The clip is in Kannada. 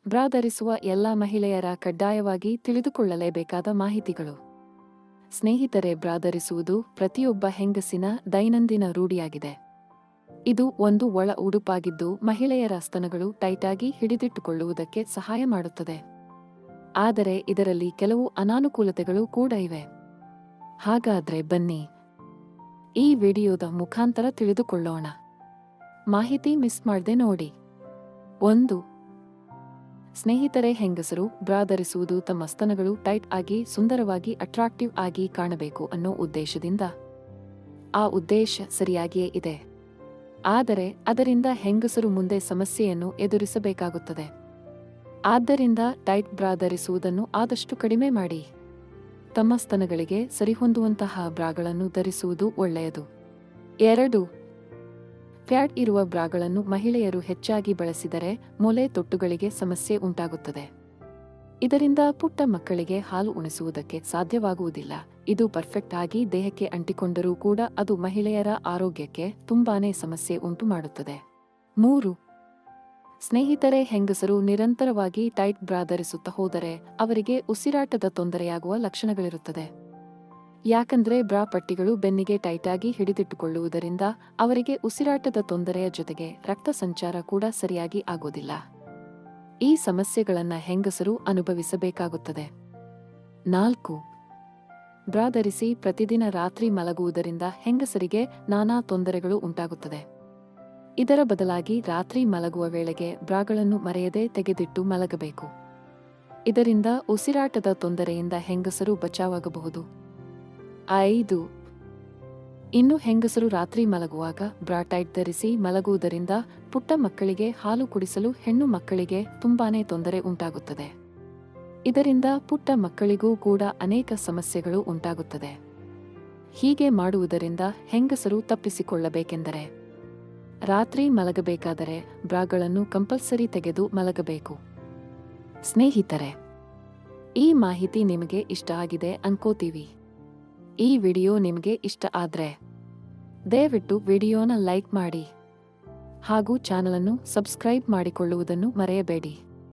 ಬ್ರಾ ಧರಿಸುವ ಎಲ್ಲ ಮಹಿಳೆಯರ ಕಡ್ಡಾಯವಾಗಿ ತಿಳಿದುಕೊಳ್ಳಲೇಬೇಕಾದ ಮಾಹಿತಿಗಳು. ಸ್ನೇಹಿತರೆ, ಬ್ರಾ ಧರಿಸುವುದು ಪ್ರತಿಯೊಬ್ಬ ಹೆಂಗಸಿನ ದೈನಂದಿನ ರೂಢಿಯಾಗಿದೆ. ಇದು ಒಂದು ಒಳ ಉಡುಪಾಗಿದ್ದು ಮಹಿಳೆಯರ ಸ್ತನಗಳು ಟೈಟಾಗಿ ಹಿಡಿದಿಟ್ಟುಕೊಳ್ಳುವುದಕ್ಕೆ ಸಹಾಯ ಮಾಡುತ್ತದೆ. ಆದರೆ ಇದರಲ್ಲಿ ಕೆಲವು ಅನಾನುಕೂಲತೆಗಳು ಕೂಡ ಇವೆ. ಹಾಗಾದ್ರೆ ಬನ್ನಿ ಈ ವಿಡಿಯೋದ ಮುಖಾಂತರ ತಿಳಿದುಕೊಳ್ಳೋಣ. ಮಾಹಿತಿ ಮಿಸ್ ಮಾಡದೆ ನೋಡಿ. 1. ಸ್ನೇಹಿತರೆ, ಹೆಂಗಸರು ಬ್ರಾ ಧರಿಸುವುದು ತಮ್ಮ ಸ್ತನಗಳು ಟೈಟ್ ಆಗಿ ಸುಂದರವಾಗಿ ಅಟ್ರಾಕ್ಟಿವ್ ಆಗಿ ಕಾಣಬೇಕು ಅನ್ನೋ ಉದ್ದೇಶದಿಂದ. ಆ ಉದ್ದೇಶ ಸರಿಯಾಗಿಯೇ ಇದೆ. ಆದರೆ ಅದರಿಂದ ಹೆಂಗಸರು ಮುಂದೆ ಸಮಸ್ಯೆಯನ್ನು ಎದುರಿಸಬೇಕಾಗುತ್ತದೆ. ಆದ್ದರಿಂದ ಟೈಟ್ ಬ್ರಾ ಧರಿಸುವುದನ್ನು ಆದಷ್ಟು ಕಡಿಮೆ ಮಾಡಿ ತಮ್ಮ ಸ್ತನಗಳಿಗೆ ಸರಿಹೊಂದುವಂತಹ ಬ್ರಾಗಳನ್ನು ಧರಿಸುವುದು ಒಳ್ಳೆಯದು. 2. ಫ್ಯಾಟ್ ಇರುವ ಬ್ರಾಗಳನ್ನು ಮಹಿಳೆಯರು ಹೆಚ್ಚಾಗಿ ಬಳಸಿದರೆ ಮೊಲೆ ತೊಟ್ಟುಗಳಿಗೆ ಸಮಸ್ಯೆ ಉಂಟಾಗುತ್ತದೆ. ಇದರಿಂದ ಪುಟ್ಟ ಮಕ್ಕಳಿಗೆ ಹಾಲು ಉಣಿಸುವುದಕ್ಕೆ ಸಾಧ್ಯವಾಗುವುದಿಲ್ಲ. ಇದು ಪರ್ಫೆಕ್ಟ್ ಆಗಿ ದೇಹಕ್ಕೆ ಅಂಟಿಕೊಂಡರೂ ಕೂಡ ಅದು ಮಹಿಳೆಯರ ಆರೋಗ್ಯಕ್ಕೆ ತುಂಬಾನೇ ಸಮಸ್ಯೆ ಉಂಟು ಮಾಡುತ್ತದೆ. 3. ಸ್ನೇಹಿತರೆ, ಹೆಂಗಸರು ನಿರಂತರವಾಗಿ ಟೈಟ್ ಬ್ರಾ ಧರಿಸುತ್ತಾ ಹೋದರೆ ಅವರಿಗೆ ಉಸಿರಾಟದ ತೊಂದರೆಯಾಗುವ ಲಕ್ಷಣಗಳಿರುತ್ತದೆ. ಯಾಕಂದ್ರೆ ಬ್ರಾ ಪಟ್ಟಿಗಳು ಬೆನ್ನಿಗೆ ಟೈಟಾಗಿ ಹಿಡಿದಿಟ್ಟುಕೊಳ್ಳುವುದರಿಂದ ಅವರಿಗೆ ಉಸಿರಾಟದ ತೊಂದರೆಯ ಜೊತೆಗೆ ರಕ್ತ ಸಂಚಾರ ಕೂಡ ಸರಿಯಾಗಿ ಆಗೋದಿಲ್ಲ. ಈ ಸಮಸ್ಯೆಗಳನ್ನ ಹೆಂಗಸರು ಅನುಭವಿಸಬೇಕಾಗುತ್ತದೆ. 4. ಬ್ರಾ ಧರಿಸಿ ಪ್ರತಿದಿನ ರಾತ್ರಿ ಮಲಗುವುದರಿಂದ ಹೆಂಗಸರಿಗೆ ನಾನಾ ತೊಂದರೆಗಳು ಉಂಟಾಗುತ್ತದೆ. ಇದರ ಬದಲಾಗಿ ರಾತ್ರಿ ಮಲಗುವ ವೇಳೆಗೆ ಬ್ರಾಗಳನ್ನು ಮರೆಯದೆ ತೆಗೆದಿಟ್ಟು ಮಲಗಬೇಕು. ಇದರಿಂದ ಉಸಿರಾಟದ ತೊಂದರೆಯಿಂದ ಹೆಂಗಸರು ಬಚಾವಾಗಬಹುದು. 5. ಇನ್ನು ಹೆಂಗಸರು ರಾತ್ರಿ ಮಲಗುವಾಗ ಬ್ರಾ ಟೈಟ್ ಧರಿಸಿ ಮಲಗುವುದರಿಂದ ಪುಟ್ಟ ಮಕ್ಕಳಿಗೆ ಹಾಲು ಕುಡಿಸಲು ಹೆಣ್ಣು ಮಕ್ಕಳಿಗೆ ತುಂಬಾನೇ ತೊಂದರೆ ಉಂಟಾಗುತ್ತದೆ. ಇದರಿಂದ ಪುಟ್ಟ ಮಕ್ಕಳಿಗೂ ಕೂಡ ಅನೇಕ ಸಮಸ್ಯೆಗಳು ಉಂಟಾಗುತ್ತದೆ. ಹೀಗೆ ಮಾಡುವುದರಿಂದ ಹೆಂಗಸರು ತಪ್ಪಿಸಿಕೊಳ್ಳಬೇಕೆಂದರೆ ರಾತ್ರಿ ಮಲಗಬೇಕಾದರೆ ಬ್ರಾಗಳನ್ನು ಕಂಪಲ್ಸರಿ ತೆಗೆದು ಮಲಗಬೇಕು. ಸ್ನೇಹಿತರೆ, ಈ ಮಾಹಿತಿ ನಿಮಗೆ ಇಷ್ಟ ಆಗಿದೆ ಅನ್ಕೋತೀವಿ. ಈ ವಿಡಿಯೋ ನಿಮಗೆ ಇಷ್ಟ ಆದ್ರೆ ದಯವಿಟ್ಟು ವಿಡಿಯೋನ ಲೈಕ್ ಮಾಡಿ ಹಾಗೂ ಚಾನಲನ್ನು ಸಬ್ಸ್ಕ್ರೈಬ್ ಮಾಡಿಕೊಳ್ಳುವುದನ್ನು ಮರೆಯಬೇಡಿ.